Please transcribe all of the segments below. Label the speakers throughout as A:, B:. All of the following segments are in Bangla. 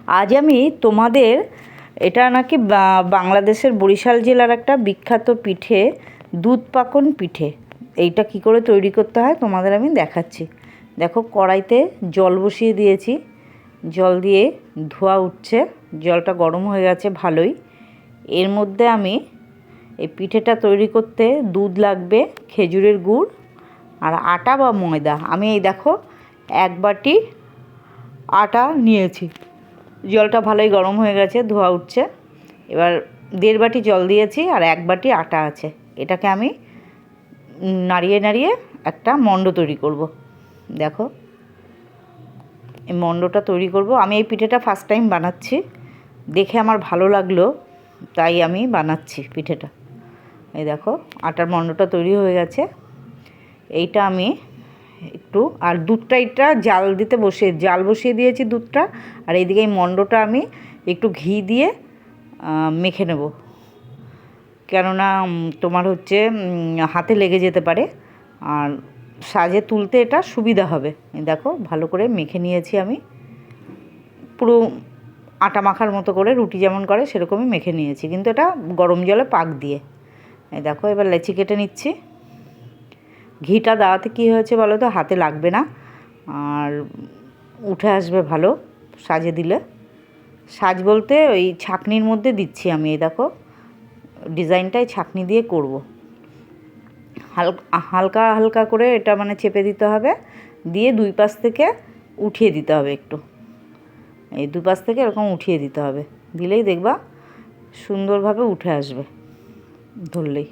A: আজ আমি তোমাদের এটা নাকি বাংলাদেশের বরিশাল জেলার একটা বিখ্যাত পিঠে, দুধ পাকন পিঠে। এইটা কি করে তৈরি করতে হয় তোমাদের আমি দেখাচ্ছি। দেখো, কড়াইতে জল বসিয়ে দিয়েছি, জল দিয়ে ধোয়া উঠছে, জলটা গরম হয়ে গেছে ভালোই। এর মধ্যে আমি এই পিঠেটা তৈরি করতে দুধ লাগবে, খেজুরের গুড় আর আটা বা ময়দা। আমি এই দেখো 1 বাটি আটা নিয়েছি। জলটা ভালোই গরম হয়ে গেছে, ধোয়া উঠছে। এবার 1.5 বাটি জল দিয়েছি আর 1 বাটি আটা আছে। এটাকে আমি নাড়িয়ে নাড়িয়ে একটা মণ্ড তৈরি করব। দেখো, এই মণ্ডটা তৈরি করব। আমি এই পিঠেটা ফার্স্ট টাইম বানাচ্ছি, দেখে আমার ভালো লাগলো তাই আমি বানাচ্ছি পিঠেটা। এই দেখো, আটার মণ্ডটা তৈরি হয়ে গেছে। এইটা আমি একটু, আর দুধটা এটা জাল বসিয়ে দিয়েছি দুধটা। আর এইদিকে এই মণ্ডটা আমি একটু ঘি দিয়ে মেখে নেব, কেননা তোমার হচ্ছে হাতে লেগে যেতে পারে, আর সাজে তুলতে এটা সুবিধা হবে। দেখো, ভালো করে মেখে নিয়েছি আমি, পুরো আটা মাখার মতো করে, রুটি যেমন করে সেরকমই মেখে নিয়েছি, কিন্তু এটা গরম জলে পাক দিয়ে। এই দেখো, এবার লেচি কেটে নিচ্ছি। ঘিটা দেওয়াতে কী হয়েছে বলো তো, হাতে লাগবে না আর উঠে আসবে ভালো সাজে দিলে। সাজ বলতে ওই ছাঁকনির মধ্যে দিচ্ছি আমি। এই দেখো, ডিজাইনটাই ছাঁকনি দিয়ে করব। হালকা হালকা করে এটা মানে চেপে দিতে হবে, দিয়ে 2 পাশ থেকে উঠিয়ে দিতে হবে একটু। এই 2 পাশ থেকে এরকম উঠিয়ে দিতে হবে, দিলেই দেখবা সুন্দরভাবে উঠে আসবে ধরলেই।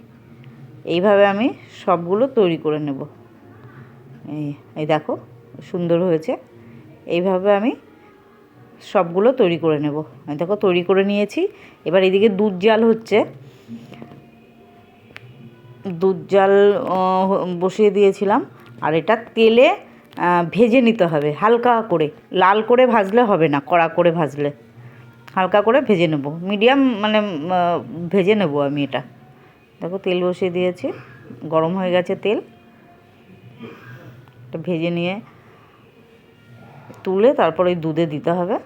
A: এইভাবে আমি সবগুলো তৈরি করে নেব। এই দেখো, সুন্দর হয়েছে। এইভাবে আমি সবগুলো তৈরি করে নেব। এই দেখো, তৈরি করে নিয়েছি। এবার এদিকে দুধ জাল হচ্ছে, দুধ জাল বসিয়ে দিয়েছিলাম। আর এটা তেলে ভেজে নিতে হবে হালকা করে, লাল করে ভাজলে হবে না, কড়া করে ভাজলে। হালকা করে ভেজে নেব, মিডিয়াম মানে ভেজে নেব আমি এটা। দেখো, তেল বসিয়ে দিয়েছি, গরম হয়ে গেছে তেল। এটা ভেজে নিয়ে তুলে তারপর ওই দুধে দিতে হবে।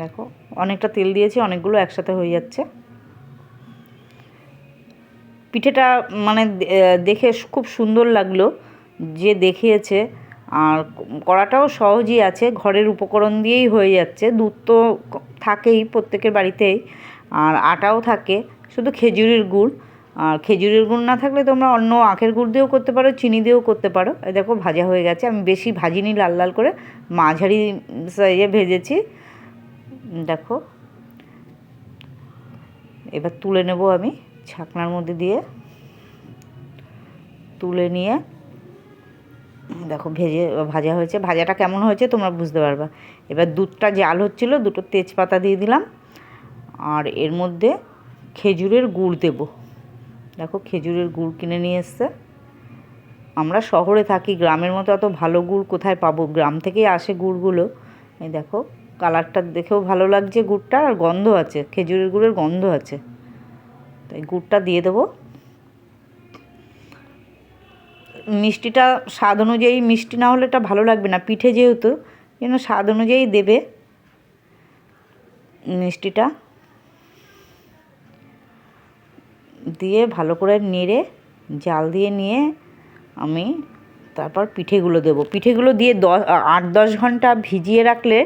A: দেখো, অনেকটা তেল দিয়েছি, অনেকগুলো একসাথে হয়ে যাচ্ছে। পিঠেটা মানে দেখে খুব সুন্দর লাগলো যে দেখিয়েছে, আর করাটাও সহজই আছে, ঘরের উপকরণ দিয়েই হয়ে যাচ্ছে। দুধ তো থাকেই প্রত্যেকের বাড়িতেই, আর আটাও থাকে, শুধু খেজুরের গুড়। আর খেজুরের গুড় না থাকলে তোমরা অন্য আখের গুড় দিয়েও করতে পারো, চিনি দিয়েও করতে পারো। এই দেখো, ভাজা হয়ে গেছে। আমি বেশি ভাজিনি, লাল লাল করে মাঝারি সাইজে ভেজেছি। দেখো, এবার তুলে নেব আমি ছাকনার মধ্যে দিয়ে। তুলে নিয়ে দেখো, ভাজা হয়েছে। ভাজাটা কেমন হয়েছে তোমরা বুঝতে পারবা। এবার দুধটা জাল হচ্ছিল, 2টো তেজপাতা দিয়ে দিলাম, আর এর মধ্যে খেজুরের গুড় দেব। দেখো, খেজুরের গুড় কিনে নিয়ে এসছে। আমরা শহরে থাকি, গ্রামের মতো অত ভালো গুড় কোথায় পাবো, গ্রাম থেকেই আসে গুড়গুলো। এই দেখো, কালারটা দেখেও ভালো লাগছে গুড়টা, আর গন্ধ আছে, খেজুরের গুড়ের গন্ধ আছে। তাই গুড়টা দিয়ে দেবো। মিষ্টিটা স্বাদ অনুযায়ী, মিষ্টি না হলে এটা ভালো লাগবে না, পিঠে যেহেতু, যেন স্বাদ অনুযায়ী দেবে মিষ্টিটা। দিয়ে ভালো করে নেড়ে জাল দিয়ে নিয়ে আমি তারপর পিঠেগুলো দেবো। পিঠেগুলো দিয়ে 8-10 ঘন্টা ভিজিয়ে রাখলে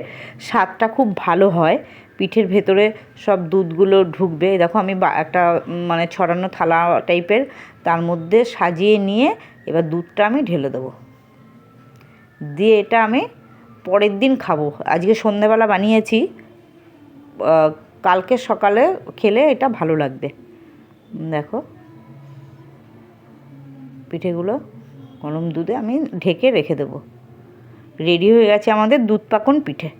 A: স্বাদটা খুব ভালো হয়, পিঠের ভেতরে সব দুধগুলো ঢুকবে। দেখো, আমি একটা মানে ছড়ানো থালা টাইপের, তার মধ্যে সাজিয়ে নিয়ে এবার দুধটা আমি ঢেলে দেবো। দিয়ে এটা আমি পরের দিন খাবো। আজকে সন্ধ্যেবেলা বানিয়েছি, কালকে সকালে খেলে এটা ভালো লাগবে। দেখো, পিঠেগুলো গরম দুধে আমি ঢেকে রেখে দেবো। রেডি হয়ে গেছে আমাদের দুধ পাকন পিঠে।